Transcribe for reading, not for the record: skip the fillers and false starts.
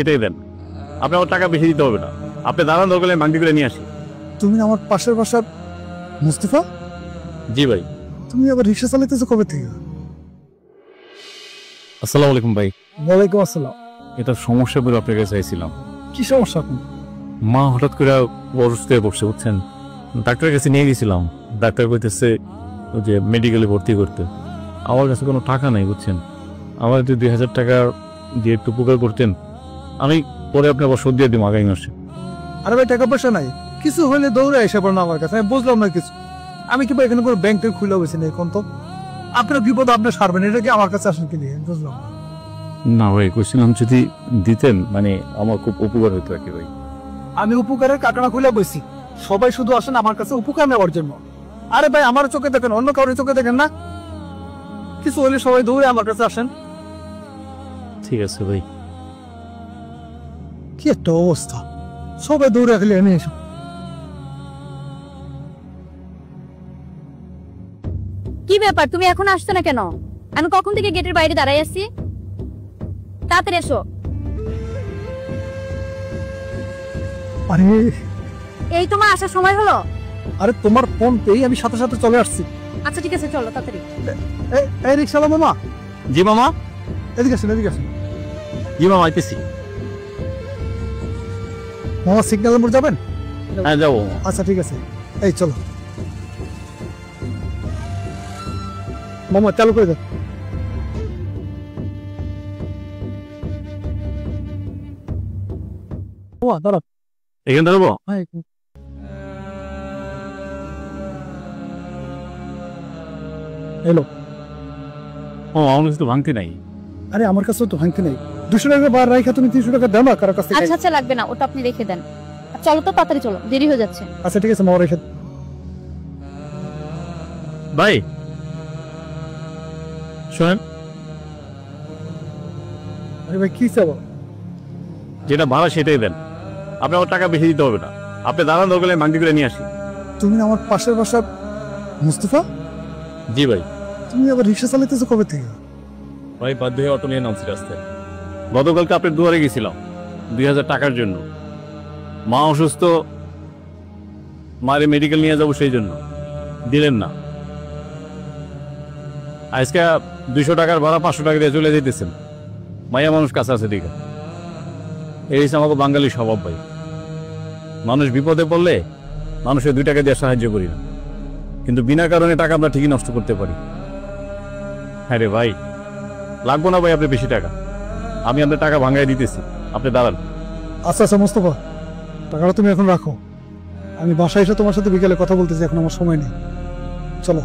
এটাই দেন। আপনি আমার টাকা বেশি দিতে হবে না। আপনি দাঁড়ান, দরকার হলে মাংটি করে নিয়ে আসি। তুমি আমার পাশের বাসার মুস্তাফা? জি ভাই। তুমি আবার রিক্সা চালাইতেছো কবে থেকে? আসসালামু আলাইকুম ভাই। ওয়ালাইকুম আসসালাম। এটা সমস্যা বলে আপনার কাছে চাইছিলাম। কি সমস্যা এখন? মা হঠাৎ করে অসুস্থ হয়ে পড়ছে, বুঝছেন। ডাক্তারের কাছে নিয়ে গেছিলাম। ডাক্তার কইতেছে যে মেডিকেলে ভর্তি করতে। আমার কাছে কোনো টাকা নাই, বুঝছেন। আমার যদি 2000 টাকা দিয়ে একটু উপকার করতেন, আমি পরে আপনার বছর দিয়ে দিই আগামী মাসে। আরে ভাই, টাকা পয়সা নাই, কিছু হলে দৌড়ে এসে পড়ো না আমার কাছে। আমি বুঝলাম না কিছু। আমি কি এখানে কোনো ব্যাংকের খুলে বসে নেই কোন তো? আপনার বিপদ আপনি সারবেন, এটা কি আমার কাছে আসেন কি নিয়ে? বুঝলাম না ভাই, কইছিলাম যদি দিতেন মানে আমার খুব উপকার হতো আর কি ভাই। আমি উপকারের কাটনা খুলে বসি, সবাই শুধু আসেন আমার কাছে উপকার নেওয়ার জন্য। আরে ভাই, আমার চোখে দেখেন, অন্য কারোর চোখে দেখেন না। কিছু হলে সবাই দৌড়ে আমার কাছে আসেন। ঠিক আছে ভাই। কি একটা অবস্থা, সবাই দৌড়ে খেলে এনে এসো। কি ব্যাপার, তুমি এখন আসছো না কেন? আমি কখন থেকে গেটের বাইরে দাঁড়াই আছি। তাড়াতাড়ি এসো। আরে এই তোমার আসার সময় হলো? আরে তোমার ফোন পেয়ে আমি সাথে সাথে চলে আসছি। আচ্ছা ঠিক আছে, চলো তাড়াতাড়ি। এই রিক্সাওয়ালা মামা, জি মামা। এদিকে আসেন, এদিকে আসেন। জি মামা, আইতেছি। মামা সিগন্যাল মোড় যাবেন? হ্যাঁ যাবো। আচ্ছা ঠিক আছে, এই চলো মামা, চালু করে দাও। দাঁড়া, এখানে দাঁড়াবো? এলো। ও আমার কাছে তো ভাঙতে নাই। আরে আমার কাছেও তো ভাঙতে নেই। 200 টাকা বার রাখা, তুমি 300 টাকা দাও না কারো কাছে। আচ্ছা আচ্ছা, লাগবে না, ওটা আপনি রেখে দেন। চলো তো তাড়াতাড়ি, চলো, দেরি হয়ে যাচ্ছে। আচ্ছা ঠিক আছে মামা, রেখে। ভাই শোনেন, আরে ভাই কি চাবো? যেটা ভাড়া সেটাই দেন। আপনি আমার টাকা বেশি দিতে হবে না। আপনি দাঁড়ান, দরকার হলে মাংটি করে নিয়ে আসি। তুমি আমার পাশের বাসার মুস্তাফা? জি ভাই। তুমি আবার রিক্সা চালাইতেছো কবে থেকে? ভাই বাধ্য হয়ে অটো নিয়ে নামছি রাস্তায়। গতকালকে আপনার দুয়ারে গেছিলাম 2000 টাকার জন্য। মা অসুস্থ, মারে মেডিকেল নিয়ে যাবো, সেই জন্য দিলেন না। আজকে 200 টাকার ভাড়া 500 টাকা দিয়ে চলে যেতেছেন। মাইয়া মানুষ কাছে আছে দিকে। এই হচ্ছে আমাকে বাঙালি স্বভাব ভাই। মানুষ বিপদে পড়লে মানুষের 2 টাকা দিয়ে সাহায্য করি না, কিন্তু বিনা কারণে টাকা আমরা ঠিকই নষ্ট করতে পারি। হ্যাঁ রে ভাই, লাগবো না ভাই আপনি বেশি টাকা। আমি আপনার টাকা ভাঙাই দিতেছি, আপনি দাঁড়ান। আচ্ছা আচ্ছা মুস্তাফা, টাকাটা তুমি এখন রাখো। আমি বাসায় এসে তোমার সাথে বিকেলে কথা বলতেছি, এখন আমার সময় নেই। চলো।